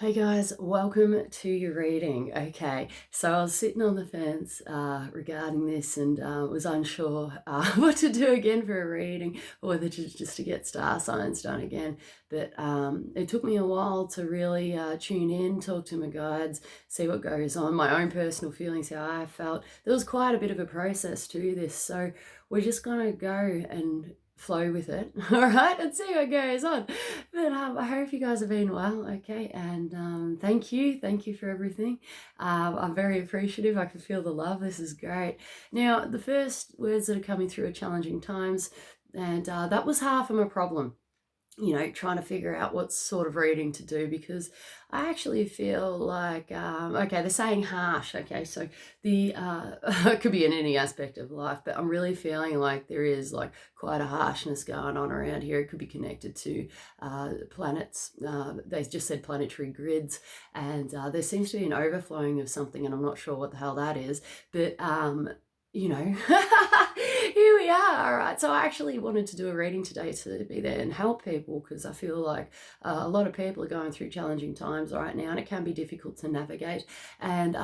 Hey guys, welcome to your reading. Okay, so I was sitting on the fence regarding this and was unsure what to do again for a reading or whether just to get star signs done again. But it took me a while to really tune in, talk to my guides, see what goes on, my own personal feelings, how I felt. There was quite a bit of a process to this, so we're just going to go and flow with it, all right, and see what goes on. But I hope you guys have been well, okay, and thank you for everything. I'm very appreciative. I can feel the love. This is great. Now, the first words that are coming through are challenging times, and that was half of my problem, trying to figure out what sort of reading to do, because I actually feel like, okay, they're saying harsh, okay, so the, it could be in any aspect of life, but I'm really feeling like there is like quite a harshness going on around here. It could be connected to planets. They just said planetary grids, and there seems to be an overflowing of something, and I'm not sure what the hell that is, but you know, here we are. All right. So I actually wanted to do a reading today to be there and help people, because I feel like a lot of people are going through challenging times right now, and it can be difficult to navigate. And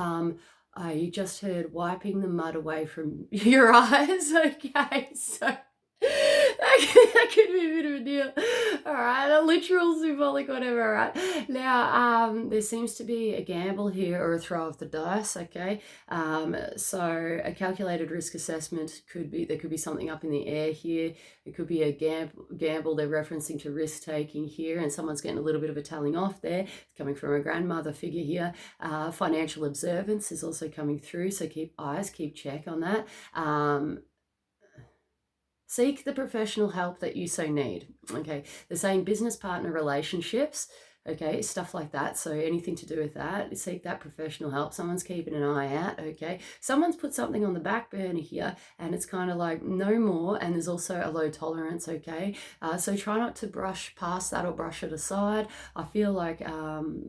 I just heard wiping the mud away from your eyes. Okay. So that could be a bit of a deal. All right, a literal, symbolic, whatever. All right. Now, there seems to be a gamble here or a throw of the dice. Okay. So a calculated risk assessment could be, there could be something up in the air here. It could be a gamble. They're referencing to risk taking here, and someone's getting a little bit of a telling off there. It's coming from a grandmother figure here. Financial observance is also coming through, so keep check on that. Seek the professional help that you so need. Okay, they're saying business partner relationships, okay, stuff like that. So anything to do with that, seek that professional help. Someone's keeping an eye out, okay. Someone's put something on the back burner here, and it's kind of like no more, and there's also a low tolerance, okay. So try not to brush past that or brush it aside. I feel like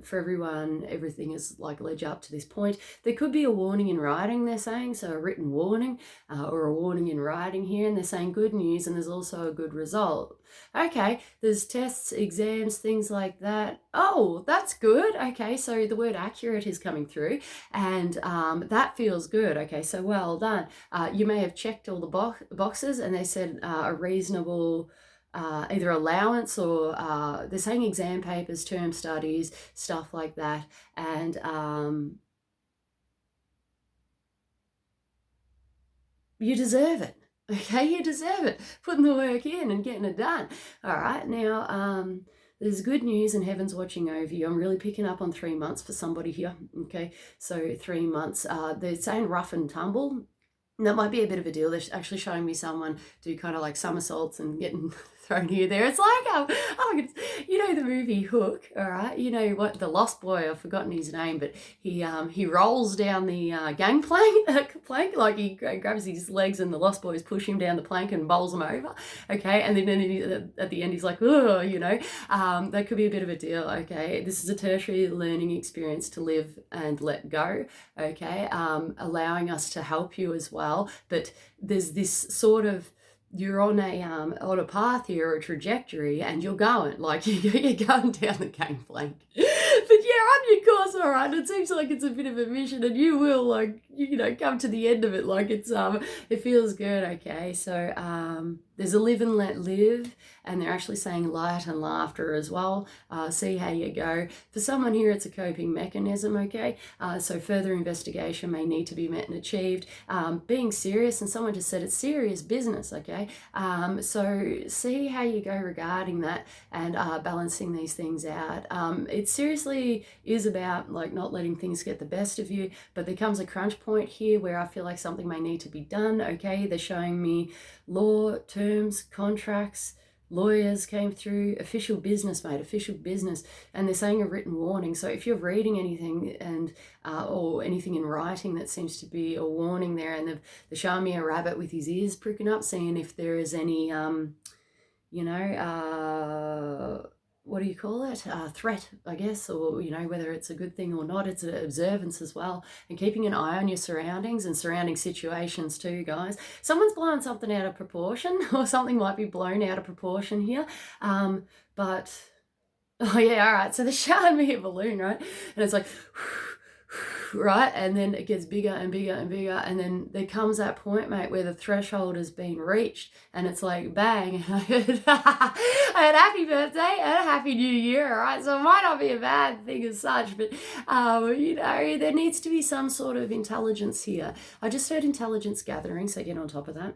for everyone, everything is like led you up to this point. There could be a warning in writing, they're saying, so a written warning or a warning in writing here, and they're saying good news, and there's also a good result. Okay, there's tests, exams, things like that. Oh, that's good. Okay, so the word accurate is coming through, and that feels good. Okay, so well done. You may have checked all the boxes, and they said a reasonable either allowance or they're saying exam papers, term studies, stuff like that, and you deserve it. Okay, you deserve it. Putting the work in and getting it done. All right, now there's good news and heaven's watching over you. I'm really picking up on 3 months for somebody here. Okay, so 3 months. They're saying rough and tumble. That might be a bit of a deal. They're actually showing me someone do kind of like somersaults and getting thrown here there. It's like, oh my goodness, you know the movie Hook, all right? You know what, the Lost Boy, I've forgotten his name, but he rolls down the gangplank, plank, like he grabs his legs and the Lost Boys push him down the plank and bowls him over, okay? And then at the end he's like, oh, that could be a bit of a deal, okay? This is a tertiary learning experience to live and let go, okay? Allowing us to help you as well, but there's this sort of, you're on a path here, or a trajectory, and you're going like you're going down the gangplank, but yeah, on your course, all right. It seems like it's a bit of a mission, and you will come to the end of it. Like it's it feels good. Okay, so there's a live and let live, and they're actually saying light and laughter as well. See how you go. For someone here, it's a coping mechanism. Okay, so further investigation may need to be met and achieved. Being serious, and someone just said it's serious business. Okay, so see how you go regarding that, and balancing these things out. It seriously is about like not letting things get the best of you, but there comes a crunch point here where I feel like something may need to be done. Okay, they're showing me law, terms, contracts, lawyers came through, official business, mate, official business, and they're saying a written warning. So if you're reading anything and or anything in writing, that seems to be a warning there, and they're showing me a rabbit with his ears pricking up, seeing if there is any what do you call it? Threat, I guess, or, whether it's a good thing or not. It's an observance as well, and keeping an eye on your surroundings and surrounding situations too, guys. Someone's blowing something out of proportion, or something might be blown out of proportion here. But Oh yeah, all right. So they're showing me a balloon, right? And it's like, right? And then it gets bigger and bigger and bigger. And then there comes that point, mate, where the threshold has been reached and it's like bang. And I had happy birthday and a happy new year, all right? So it might not be a bad thing as such, but, you know, there needs to be some sort of intelligence here. I just heard intelligence gathering, so get on top of that.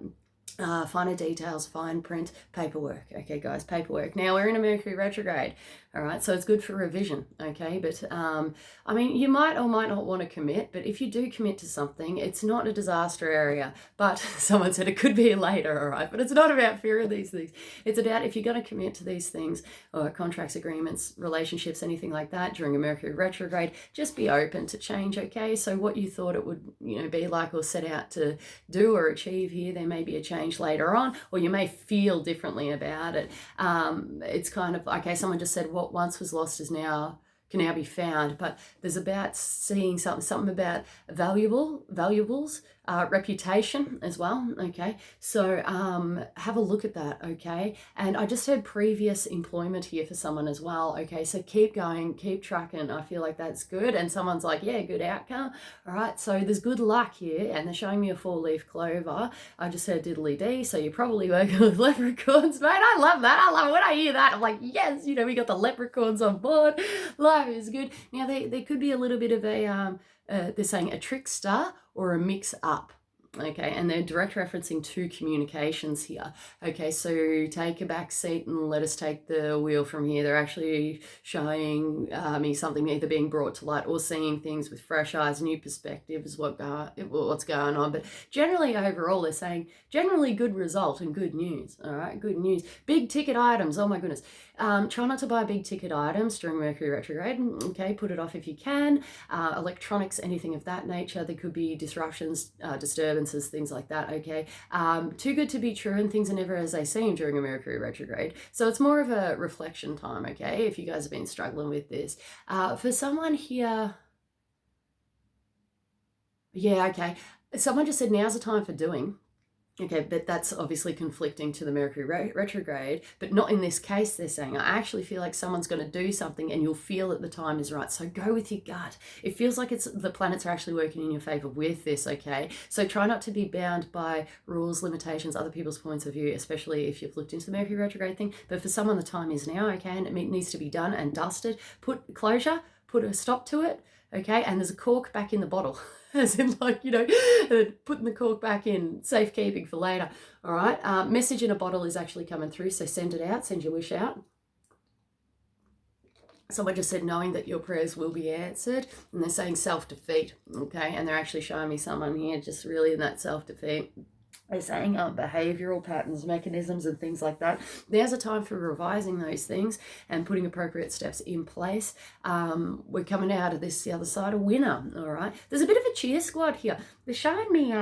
Finer details, fine print, paperwork. Okay, guys, paperwork. Now we're in a Mercury retrograde, all right, so it's good for revision, okay? But, I mean, you might or might not want to commit, but if you do commit to something, it's not a disaster area. But someone said it could be later, all right? But it's not about fear of these things. It's about if you're going to commit to these things, or contracts, agreements, relationships, anything like that during a Mercury retrograde, just be open to change, okay? So what you thought it would, you know, be like or set out to do or achieve here, there may be a change later on, or you may feel differently about it. It's kind of, okay, someone just said what once was lost is now can now be found, but there's about seeing something about valuables, reputation as well, okay? So have a look at that, okay? And I just heard previous employment here for someone as well, okay? So keep going, keep tracking. I feel like that's good. And someone's like, yeah, good outcome. All right, so there's good luck here, and they're showing me a 4-leaf clover. I just heard diddly-dee, so you're probably working with leprechauns, mate. I love that. I love it. When I hear that, I'm like, yes, you know, we got the leprechauns on board. Life is good. Now, there could be a little bit of a, they're saying a trickster or a mix-up. Okay, and they're direct referencing two communications here. Okay, so take a back seat and let us take the wheel from here. They're actually showing me something either being brought to light or seeing things with fresh eyes, new perspectives, what's going on. But generally, overall, they're saying generally good result and good news. All right, good news. Big ticket items. Oh my goodness. Try not to buy big ticket items during Mercury retrograde. Okay, put it off if you can. Electronics, anything of that nature. There could be disruptions, disturbances, things like that. Okay, too good to be true, and things are never as they seem during a Mercury retrograde. So it's more of a reflection time. Okay, if you guys have been struggling with this, for someone here, yeah, okay. Someone just said now's the time for doing. Okay, but that's obviously conflicting to the Mercury retrograde, but not in this case, they're saying. I actually feel like someone's going to do something and you'll feel that the time is right. So go with your gut. It feels like the planets are actually working in your favor with this, okay? So try not to be bound by rules, limitations, other people's points of view, especially if you've looked into the Mercury retrograde thing. But for someone, the time is now, okay? And it needs to be done and dusted. Put closure, put a stop to it, okay? And there's a cork back in the bottle. As in, like, you know, putting the cork back in, safekeeping for later. All right. Message in a bottle is actually coming through, so send it out, send your wish out. Someone just said knowing that your prayers will be answered, and they're saying self-defeat, okay? And they're actually showing me someone here just really in that self-defeat. They're saying behavioural patterns, mechanisms, and things like that. There's a time for revising those things and putting appropriate steps in place. We're coming out of this the other side a winner, all right? There's a bit of a cheer squad here. They're showing me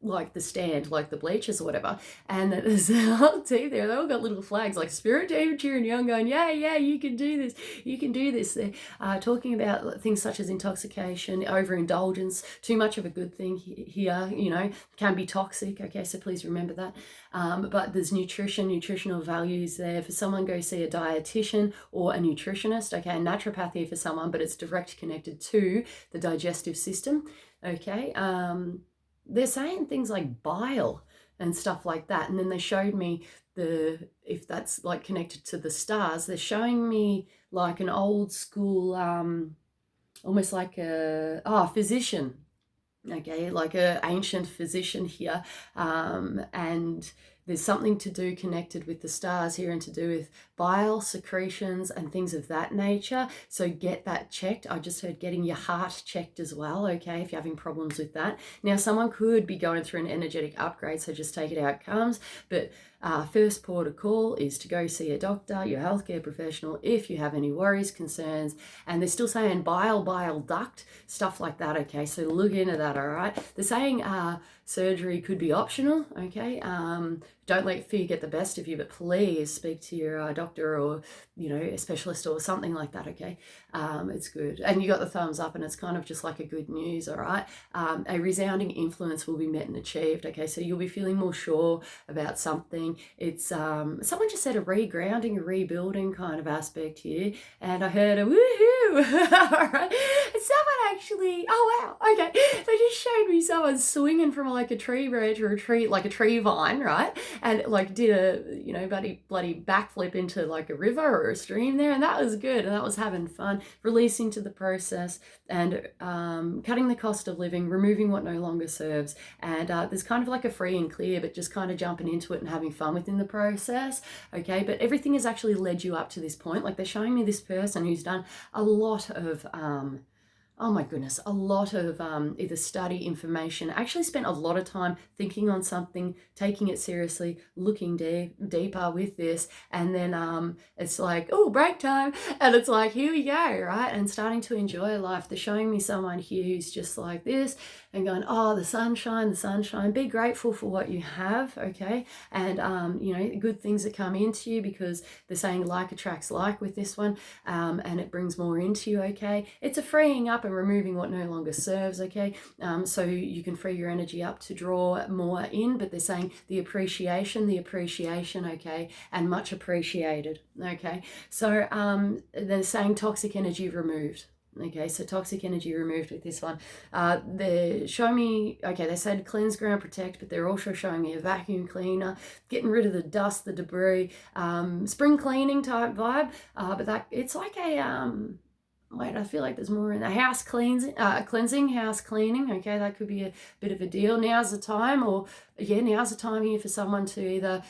like the stand, like the bleachers or whatever, and there's a whole team there. They all got little flags, like spirit team cheering you on, going, yeah, you can do this, you can do this. They're talking about things such as intoxication, overindulgence, too much of a good thing here, you know, can be toxic, okay, so please remember that. But there's nutritional values there. For someone, go see a dietitian or a nutritionist, okay, naturopathy for someone, but it's direct connected to the digestive system, okay. They're saying things like bile and stuff like that. And then they showed me if that's like connected to the stars, they're showing me like an old school, almost like a physician. Okay, like an ancient physician here. And there's something to do connected with the stars here and to do with bile secretions and things of that nature. So get that checked. I just heard getting your heart checked as well, okay, if you're having problems with that. Now, someone could be going through an energetic upgrade, so just take it how it comes. But first port of call is to go see a doctor, your healthcare professional, if you have any worries, concerns. And they're still saying bile duct, stuff like that, okay? So look into that, all right? They're saying surgery could be optional, okay? don't let fear get the best of you, but please speak to your doctor or, a specialist or something like that, okay? It's good. And you got the thumbs up, and it's kind of just like a good news, all right? A resounding influence will be met and achieved, okay? So you'll be feeling more sure about something. It's, someone just said a regrounding, a rebuilding kind of aspect here, and I heard a woohoo, all right? And someone actually, oh wow, okay, they just showed me someone swinging from like a tree branch or a tree, like a tree vine, right? And like did a, bloody backflip into like a river or a stream there. And that was good. And that was having fun, releasing to the process and cutting the cost of living, removing what no longer serves. And there's kind of like a free and clear, but just kind of jumping into it and having fun within the process. Okay. But everything has actually led you up to this point. Like they're showing me this person who's done a lot of, oh my goodness, a lot of either study, information, actually spent a lot of time thinking on something, taking it seriously, looking deeper with this. And then it's like, oh, break time. And it's like, here we go, right? And starting to enjoy life. They're showing me someone here who's just like this and going, oh, the sunshine. Be grateful for what you have, okay? And, good things that come into you, because they're saying like attracts like with this one, and it brings more into you, okay? It's a freeing up and removing what no longer serves, okay? So you can free your energy up to draw more in, but they're saying the appreciation, okay? And much appreciated, okay? So they're saying toxic energy removed. Okay, so toxic energy removed with this one. They're showing me, okay, they said cleanse, ground, protect, but they're also showing me a vacuum cleaner, getting rid of the dust, the debris, spring cleaning type vibe. But that it's like a wait, I feel like there's more in the house cleansing, house cleaning. Okay, that could be a bit of a deal. Now's the time here for someone to either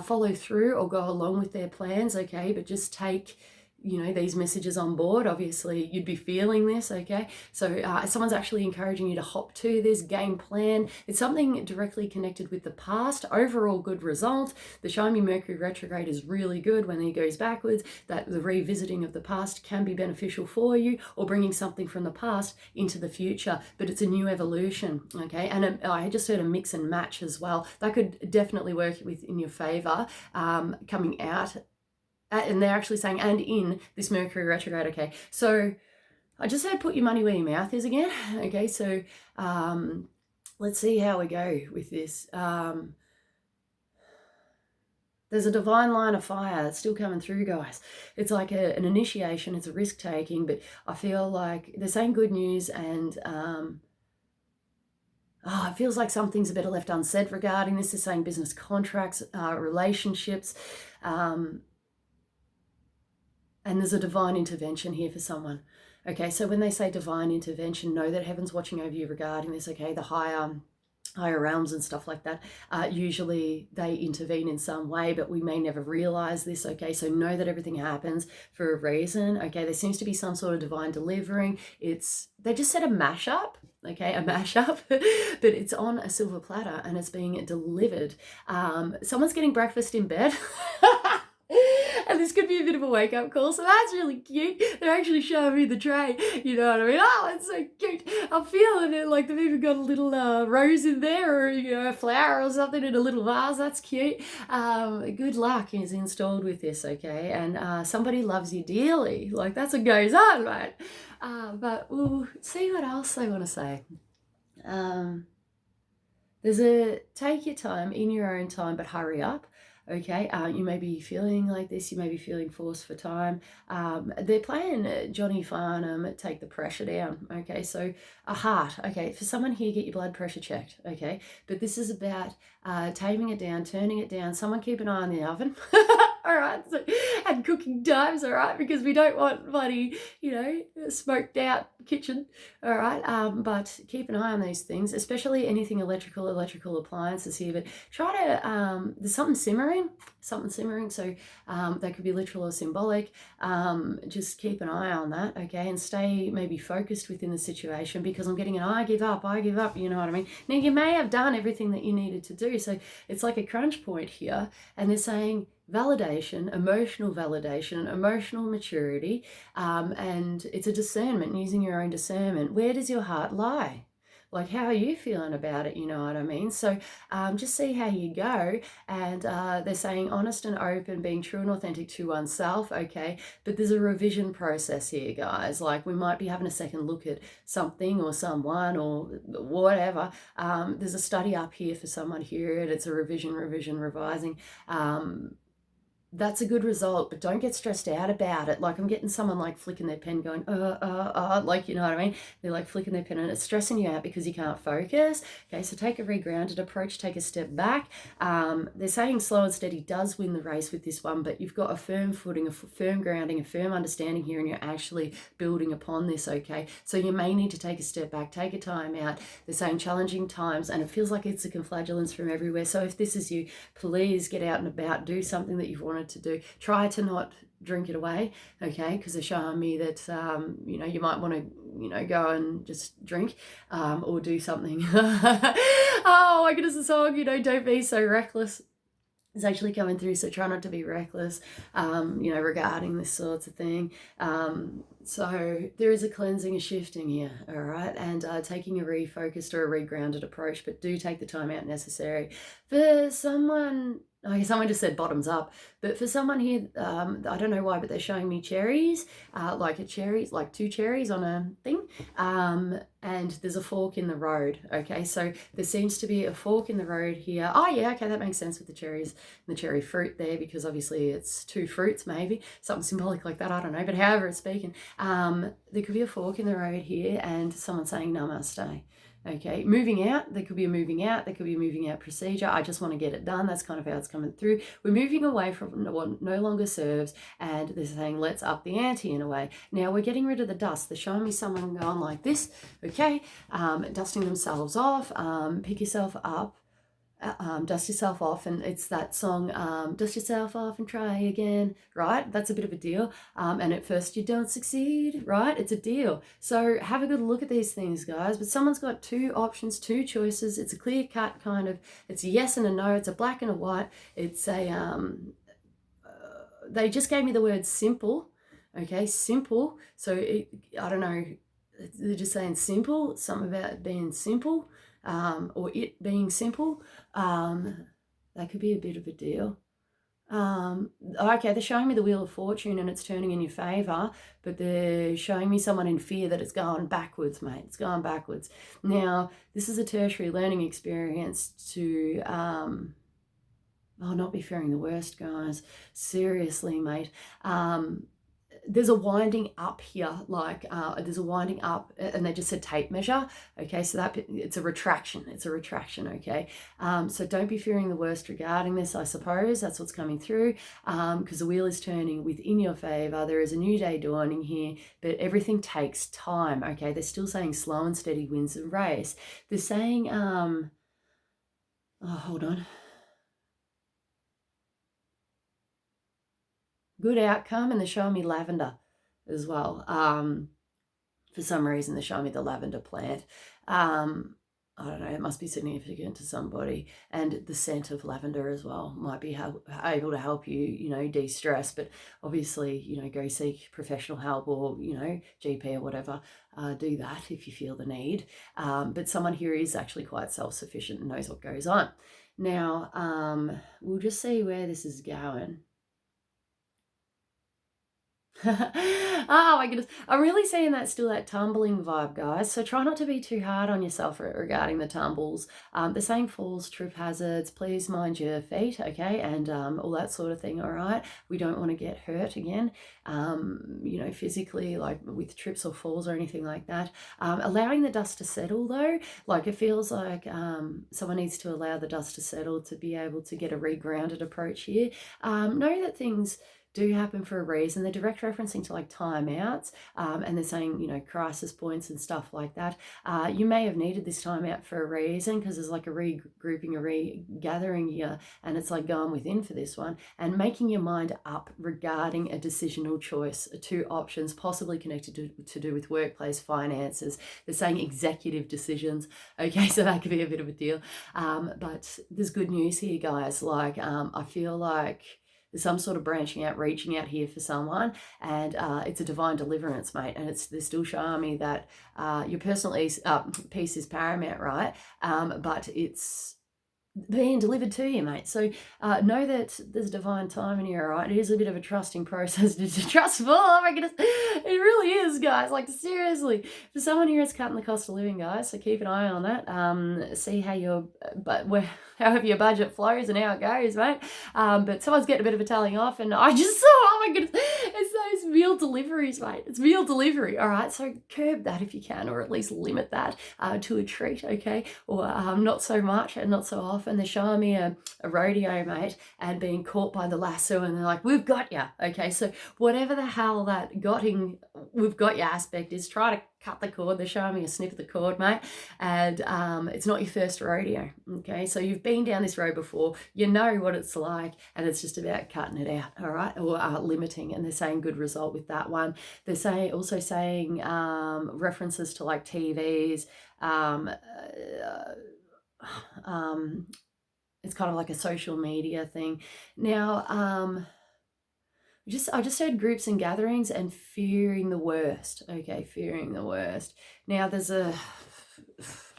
follow through or go along with their plans. Okay, but just take these messages on board. Obviously you'd be feeling this, okay? So someone's actually encouraging you to hop to this game plan. It's something directly connected with the past. Overall good result. The showing me Mercury retrograde is really good when he goes backwards, that the revisiting of the past can be beneficial for you, or bringing something from the past into the future, but it's a new evolution, okay? And I just heard a mix and match as well. That could definitely work in your favor, coming out. And they're actually saying, and in this Mercury retrograde, okay? So I just said put your money where your mouth is again, okay? So let's see how we go with this. There's a divine line of fire that's still coming through, guys. It's like an initiation, it's a risk-taking, but I feel like they're saying good news, and it feels like some things are better left unsaid regarding this. They're saying business contracts, relationships, and there's a divine intervention here for someone. Okay, so when they say divine intervention, know that heaven's watching over you regarding this, okay? The higher realms and stuff like that, usually they intervene in some way, but we may never realize this, okay? So know that everything happens for a reason, okay? There seems to be some sort of divine delivering. They just said a mashup, okay? A mashup, but it's on a silver platter and it's being delivered. Someone's getting breakfast in bed. And this could be a bit of a wake-up call, so that's really cute. They're actually showing me the tray, you know what I mean? Oh, it's so cute. I'm feeling it, like they've even got a little rose in there, or a flower or something in a little vase. That's cute. Good luck is installed with this, okay? And somebody loves you dearly. Like, that's what goes on, mate. But we'll see what else they want to say. There's take your time, in your own time, but hurry up. Okay, you may be feeling like this, you may be feeling forced for time. They're playing Johnny Farnham, take the pressure down, okay? So a heart, okay, for someone here, get your blood pressure checked, okay? But this is about taming it down, turning it down. Someone keep an eye on the oven, all right? So, and cooking times, all right? Because we don't want bloody, smoked out kitchen, all right? But keep an eye on these things, especially anything electrical appliances here. But try to, there's something simmering, so that could be literal or symbolic. Just keep an eye on that, okay? And stay maybe focused within the situation, because I'm getting an I give up, you know what I mean? Now, you may have done everything that you needed to do, so it's like a crunch point here, and they're saying validation, emotional maturity, and it's a discernment, using your own discernment. Where does your heart lie? Like, how are you feeling about it? You know what I mean? So just see how you go. And they're saying honest and open, being true and authentic to oneself. Okay. But there's a revision process here, guys. Like, we might be having a second look at something or someone or whatever. There's a study up here for someone here, and it's a revision, revising. That's a good result, but don't get stressed out about it. Like, I'm getting someone like flicking their pen going, like, you know what I mean? They're like flicking their pen and it's stressing you out because you can't focus. Okay, so take a regrounded approach, take a step back. They're saying slow and steady does win the race with this one, but you've got a firm footing, a firm grounding, a firm understanding here, and you're actually building upon this, okay? So you may need to take a step back, take a time out. They're saying challenging times, and it feels like it's a conflagellance from everywhere. So if this is you, please get out and about, do something that you've wanted to do. Try to not drink it away, okay? Because they're showing me that you know, you might want to, you know, go and just drink or do something. Oh my goodness, the song, you know, don't be so reckless, is actually coming through. So try not to be reckless, you know, regarding this sorts of thing. So there is a cleansing, a shifting here, all right, and taking a refocused or a regrounded approach, but do take the time out necessary. For someone, okay, someone just said bottoms up, but for someone here, I don't know why, but they're showing me cherries, like a cherry, like two cherries on a thing, and there's a fork in the road, okay? So there seems to be a fork in the road here. Oh yeah, okay, that makes sense with the cherries and the cherry fruit there, because obviously it's two fruits, maybe, something symbolic like that, I don't know, but however it's speaking, there could be a fork in the road here and someone saying namaste. Okay, moving out, there could be a moving out, there could be a moving out procedure. I just want to get it done. That's kind of how it's coming through. We're moving away from what no longer serves, and they're saying let's up the ante in a way. Now we're getting rid of the dust. They're showing me someone going like this, okay, dusting themselves off, pick yourself up, dust yourself off, and it's that song, dust yourself off and try again, right? That's a bit of a deal, and at first you don't succeed, right? It's a deal. So have a good look at these things, guys. But someone's got two options, two choices. It's a clear cut kind of, it's a yes and a no, it's a black and a white. It's a they just gave me the word simple, okay, simple. So I don't know, they're just saying simple, something about it being simple, or it being simple. That could be a bit of a deal. Okay, they're showing me the Wheel of Fortune and it's turning in your favor, but they're showing me someone in fear that it's going backwards, mate. It's going backwards. Now, this is a tertiary learning experience to not be fearing the worst, guys. Seriously, mate. There's a winding up here, like there's a winding up, and they just said tape measure, okay? So that it's a retraction, okay? So don't be fearing the worst regarding this, I suppose. That's what's coming through, because the wheel is turning within your favor. There is a new day dawning here, but everything takes time, okay? They're still saying slow and steady wins the race. They're saying, oh, hold on. Good outcome, and they're showing me lavender as well. For some reason, they're showing me the lavender plant. I don't know, it must be significant to somebody. And the scent of lavender as well might be able to help you, you know, de-stress. But obviously, you know, go seek professional help, or, you know, GP or whatever. Do that if you feel the need. But someone here is actually quite self-sufficient and knows what goes on. Now, we'll just see where this is going. Oh my goodness, I'm really seeing that still, that tumbling vibe, guys. So try not to be too hard on yourself regarding the tumbles. The same falls, trip hazards, please mind your feet, okay, and all that sort of thing. All right, we don't want to get hurt again, you know, physically, like with trips or falls or anything like that. Allowing the dust to settle, though, like it feels like someone needs to allow the dust to settle to be able to get a regrounded approach here. Know that things do happen for a reason. They're direct referencing to like timeouts, and they're saying, you know, crisis points and stuff like that. You may have needed this time out for a reason, because there's like a regrouping, a regathering here, and it's like going within for this one, and making your mind up regarding a decisional choice, two options, possibly connected to do with workplace finances. They're saying executive decisions, okay, so that could be a bit of a deal. But there's good news here, guys. Like, I feel like There's some sort of branching out, reaching out here for someone, and it's a divine deliverance, mate. And they're still showing me that your personal peace is paramount, right? But it's being delivered to you, mate. So know that there's divine timing here, all right? It is a bit of a trusting process to trustful. Oh my goodness, it really is, guys. Like, seriously, for someone here, it's cutting the cost of living, guys. So keep an eye on that. See how however your budget flows and how it goes, mate. But someone's getting a bit of a telling off, and I just saw, oh my goodness, it's those meal deliveries, mate. It's meal delivery, all right? So curb that if you can, or at least limit that to a treat, okay? Or not so much and not so often. They're showing me a rodeo, mate, and being caught by the lasso, and they're like, we've got you, okay? So whatever the hell that we've got you aspect is, try to cut the cord. They're showing me a snip of the cord, mate, and it's not your first rodeo, okay? So you've been down this road before, you know what it's like, and it's just about cutting it out, all right, or limiting. And they're saying good result with that one. They're also saying references to like TVs, it's kind of like a social media thing. Now, I just heard groups and gatherings and fearing the worst. Okay, fearing the worst. Now there's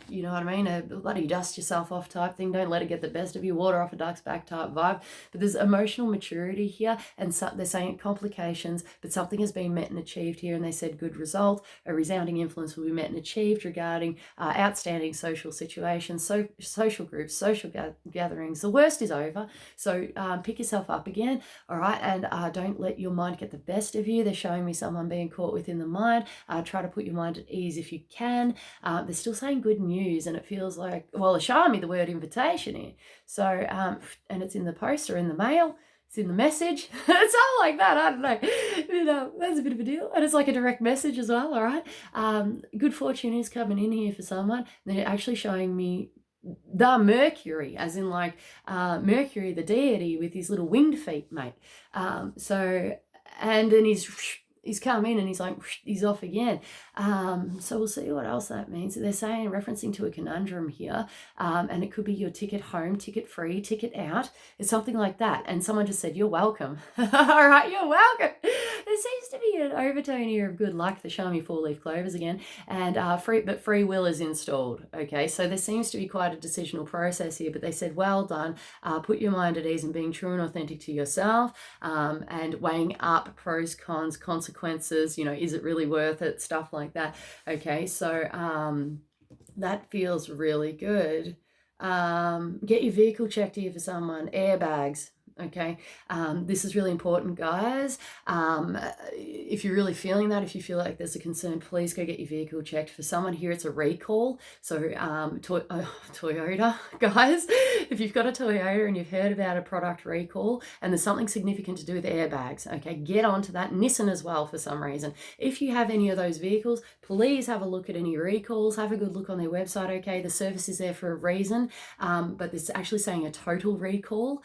you know what I mean, a bloody dust yourself off type thing. Don't let it get the best of you, water off a duck's back type vibe. But there's emotional maturity here, and they're saying complications, but something has been met and achieved here, and they said good result. A resounding influence will be met and achieved regarding outstanding social situations, social groups, social gatherings. The worst is over, so pick yourself up again, all right, and don't let your mind get the best of you. They're showing me someone being caught within the mind. Try to put your mind at ease if you can. They're still saying good news, and it feels like, well, they're showing me the word invitation here. So, and it's in the post or in the mail, it's in the message. It's all like that. I don't know. You know, that's a bit of a deal. And it's like a direct message as well, all right? Good fortune is coming in here for someone. They're actually showing me the Mercury, as in like Mercury, the deity, with his little winged feet, mate. So, and then he's come in and he's like, he's off again. So we'll see what else that means. They're saying, referencing to a conundrum here, and it could be your ticket home, ticket free, ticket out. It's something like that. And someone just said, you're welcome. All right, you're welcome. There seems to be an overtone here of good luck. They're showing me 4-leaf clovers again, and free will is installed. Okay, so there seems to be quite a decisional process here, but they said, well done. Put your mind at ease and being true and authentic to yourself, and weighing up pros, cons, consequences, you know, is it really worth it, stuff like that. Okay, so that feels really good. Get your vehicle checked here for someone. Airbags. Okay, this is really important, guys. If you're really feeling that, if you feel like there's a concern, please go get your vehicle checked. For someone here, it's a recall. So Toyota, guys, if you've got a Toyota and you've heard about a product recall and there's something significant to do with airbags, okay, get onto that. Nissan as well, for some reason. If you have any of those vehicles, please have a look at any recalls. Have a good look on their website, okay? The service is there for a reason, but it's actually saying a total recall,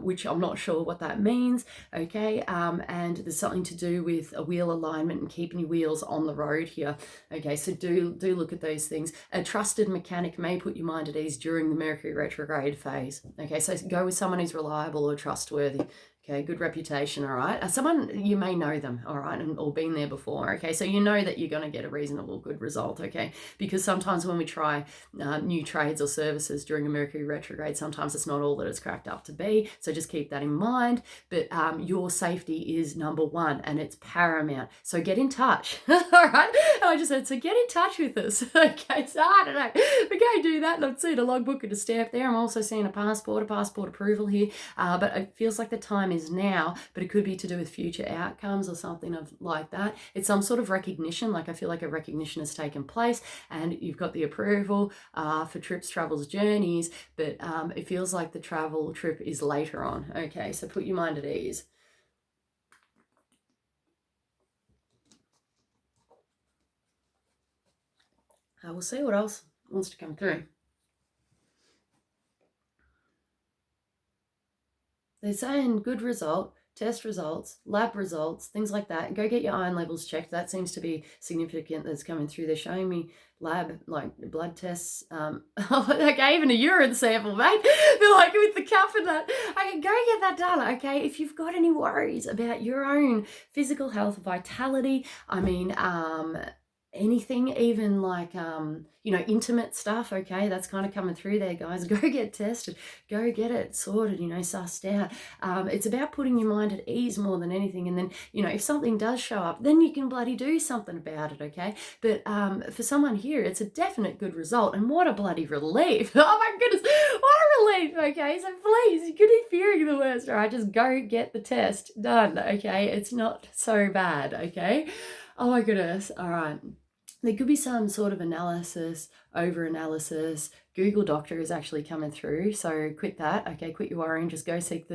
which I'm not sure what that means, okay? And there's something to do with a wheel alignment and keeping your wheels on the road here, okay? So do look at those things. A trusted mechanic may put your mind at ease during the Mercury retrograde phase, okay? So go with someone who's reliable or trustworthy. Okay, good reputation, all right? Someone, you may know them, all right, or been there before, okay? So you know that you're going to get a reasonable, good result, okay? Because sometimes when we try new trades or services during a Mercury retrograde, sometimes it's not all that it's cracked up to be. So just keep that in mind. But your safety is number one, and it's paramount. So get in touch, all right? I just said, so get in touch with us, okay? So I don't know. We go do that, and I'm seeing a logbook and a stamp there. I'm also seeing a passport approval here. But it feels like the time is now, but it could be to do with future outcomes or something like that. It's some sort of recognition, like I feel like a recognition has taken place and you've got the approval for trips, travels, journeys, but it feels like the travel trip is later on. Okay, so put your mind at ease. We'll see what else wants to come through. They're saying good result test results, lab results, things like that. Go get your iron levels checked. That seems to be significant that's coming through. They're showing me lab, like blood tests, okay, even a urine sample, mate. They're like with the cup and that. Okay, go get that done, okay? If you've got any worries about your own physical health, vitality, I mean, anything, even like you know, intimate stuff, okay, that's kind of coming through there, guys. Go get tested, go get it sorted, you know, sussed out. It's about putting your mind at ease more than anything, and then, you know, if something does show up, then you can bloody do something about it, okay? But for someone here, it's a definite good result, and what a bloody relief. Oh my goodness, what a relief. Okay, so please, you could be fearing the worst, all right? Just go get the test done, okay? It's not so bad, okay? Oh my goodness. All right. There could be some sort of analysis, over-analysis. Google Doctor is actually coming through, so quit that. Okay, quit your worrying. Just go see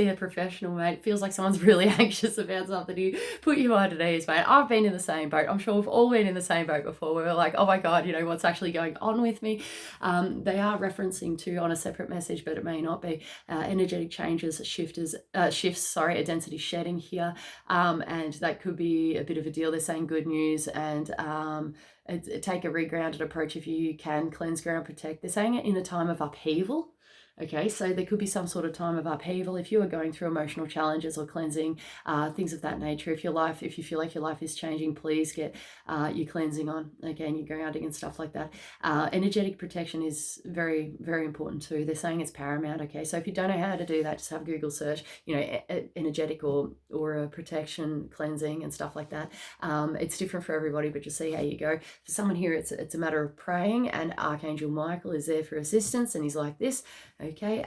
a professional, mate. It feels like someone's really anxious about something. You put your mind at ease, mate. I've been in the same boat. I'm sure we've all been in the same boat before. Where we're like, oh my god, you know what's actually going on with me. They are referencing to, on a separate message, but it may not be, energetic changes, shifts. Sorry, a density shedding here, and that could be a bit of a deal. They're saying good news and. Take a regrounded approach if you can. Cleanse, ground, protect. They're saying it in a time of upheaval. Okay, so there could be some sort of time of upheaval if you are going through emotional challenges or cleansing, things of that nature. If you feel like your life is changing, please get your cleansing on, okay, and your grounding and stuff like that. Energetic protection is very, very important too. They're saying it's paramount, okay? So if you don't know how to do that, just have Google search, you know, energetic or a protection, cleansing and stuff like that. It's different for everybody, but just see how you go. For someone here, it's a matter of praying, and Archangel Michael is there for assistance, and he's like this. Okay,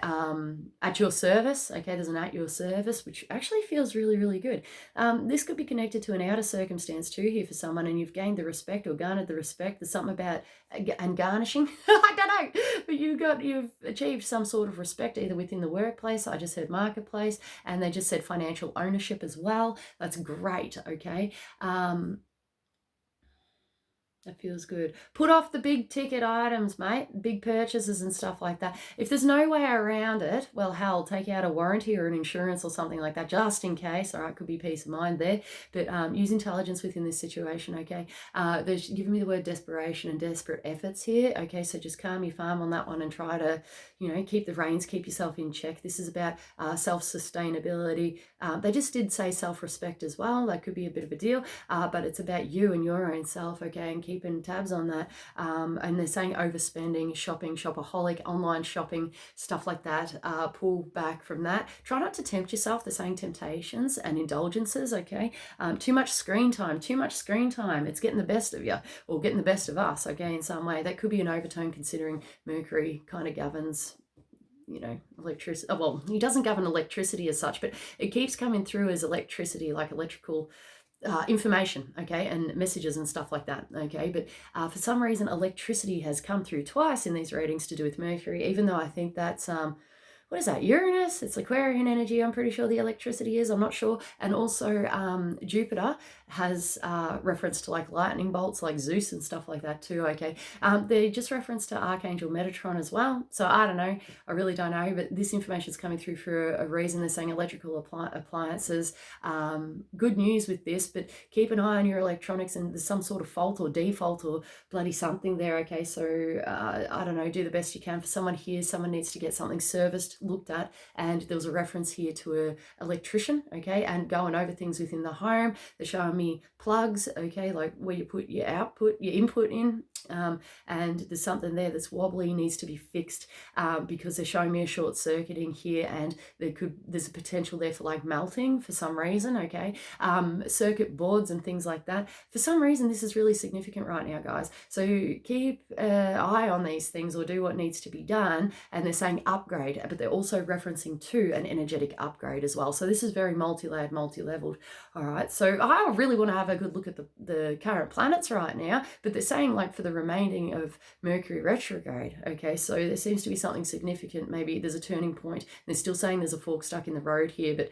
at your service. Okay, there's an at your service, which actually feels really, really good. This could be connected to an outer circumstance too here for someone, and you've gained the respect or garnered the respect. There's something about and garnishing. I don't know, but you've achieved some sort of respect either within the workplace. I just heard marketplace, and they just said financial ownership as well. That's great. Okay. That feels good. Put off the big ticket items, mate, big purchases and stuff like that. If there's no way around it, well, hell, take out a warranty or an insurance or something like that, just in case. All right, could be peace of mind there. But use intelligence within this situation, okay? They're giving me the word desperation and desperate efforts here, okay? So just calm your farm on that one and try to, you know, keep the reins, keep yourself in check. This is about self-sustainability. They just did say self-respect as well. That could be a bit of a deal, but it's about you and your own self, okay, and keeping tabs on that. And they're saying overspending, shopping, shopaholic, online shopping, stuff like that. Pull back from that. Try not to tempt yourself. They're saying temptations and indulgences, okay? Too much screen time. It's getting the best of you or getting the best of us, okay, in some way. That could be an overtone considering Mercury kind of governs, you know, electricity. Well, he doesn't govern electricity as such, but it keeps coming through as electricity, like electrical information, okay, and messages and stuff like that, okay? But for some reason, electricity has come through twice in these readings to do with Mercury, even though I think that's what is that, Uranus? It's Aquarian energy, I'm pretty sure the electricity is, I'm not sure. And also Jupiter has reference to like lightning bolts, like Zeus and stuff like that too, okay? They just reference to Archangel Metatron as well. So I don't know, I really don't know, but this information is coming through for a reason. They're saying electrical appliances. Good news with this, but keep an eye on your electronics, and there's some sort of fault or default or bloody something there, okay? So I don't know, do the best you can. For someone here, someone needs to get something serviced, looked at, and there was a reference here to a electrician, okay, and going over things within the home. They're showing me plugs, okay, like where you put your output, your input in, and there's something there that's wobbly, needs to be fixed, because they're showing me a short circuiting here, and there's a potential there for like melting for some reason, okay? Circuit boards and things like that. For some reason, this is really significant right now, guys. So keep an eye on these things or do what needs to be done. And they're saying upgrade, but they're also referencing to an energetic upgrade as well. So this is very multi-layered, multi-leveled. All right. So I really want to have a good look at the current planets right now, but they're saying like for the remaining of Mercury retrograde, okay? So there seems to be something significant. Maybe there's a turning point. They're still saying there's a fork stuck in the road here, but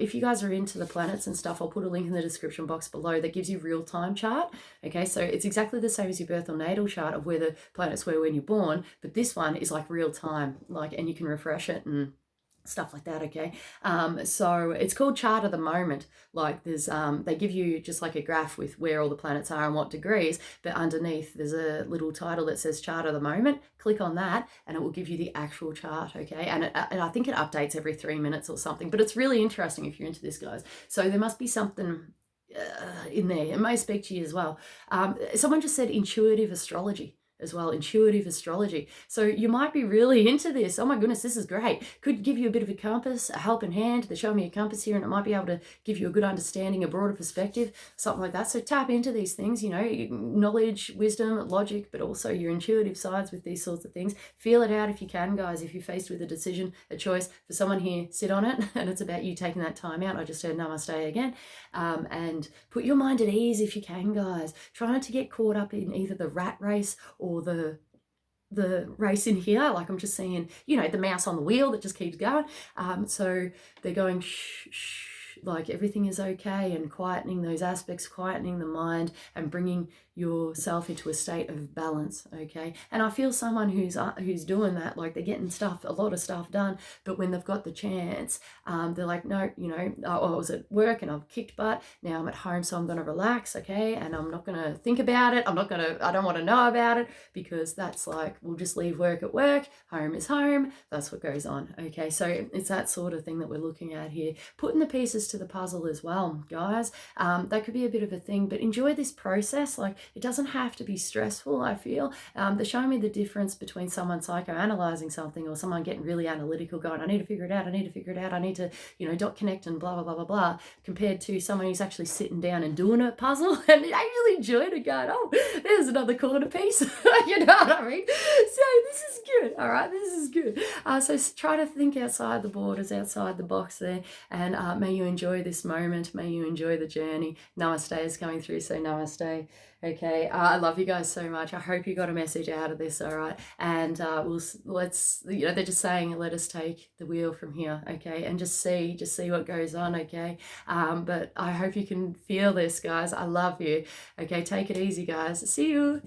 if you guys are into the planets and stuff, I'll put a link in the description box below that gives you real-time chart, okay? So it's exactly the same as your birth or natal chart of where the planets were when you're born, but this one is like real time, like, and you can refresh it and stuff like that. Okay. So it's called chart of the moment. Like there's they give you just like a graph with where all the planets are and what degrees, but underneath there's a little title that says chart of the moment. Click on that and it will give you the actual chart. Okay. And I think it updates every 3 minutes or something, but it's really interesting if you're into this, guys. So there must be something in there. It may speak to you as well. Someone just said intuitive astrology as well, intuitive astrology. So you might be really into this. Oh my goodness, this is great. Could give you a bit of a compass, a helping hand. They're showing me a compass here and it might be able to give you a good understanding, a broader perspective, something like that. So tap into these things, you know, knowledge, wisdom, logic, but also your intuitive sides with these sorts of things. Feel it out if you can, guys. If you're faced with a decision, a choice for someone here, sit on it. And it's about you taking that time out. I just heard namaste again. And put your mind at ease if you can, guys. Try not to get caught up in either the rat race or the race in here. Like I'm just seeing, you know, the mouse on the wheel that just keeps going. So they're going shh, shh, like everything is okay, and quietening those aspects, quietening the mind and bringing yourself into a state of balance. Okay. And I feel someone who's doing that, like they're getting a lot of stuff done, but when they've got the chance, they're like, no, you know, I was at work and I've kicked butt. Now I'm at home, so I'm going to relax. Okay. And I'm not going to think about it. I don't want to know about it, because that's like, we'll just leave work at work. Home is home. That's what goes on. Okay. So it's that sort of thing that we're looking at here. Putting the pieces to the puzzle as well, guys. That could be a bit of a thing, but enjoy this process. Like, it doesn't have to be stressful, I feel. They're showing me the difference between someone psychoanalyzing something or someone getting really analytical, going, I need to figure it out, I need to figure it out, I need to, you know, dot connect and blah, blah, blah, blah, blah, compared to someone who's actually sitting down and doing a puzzle and actually enjoying it, going, oh, there's another corner piece. You know what I mean? So this is good, all right? This is good. So try to think outside the borders, outside the box there, and may you enjoy this moment. May you enjoy the journey. Namaste is coming through, so namaste. Okay, I love you guys so much. I hope you got a message out of this, all right? And let's, you know, they're just saying, let us take the wheel from here, okay? And just see what goes on, okay? But I hope you can feel this, guys. I love you. Okay, take it easy, guys. See you.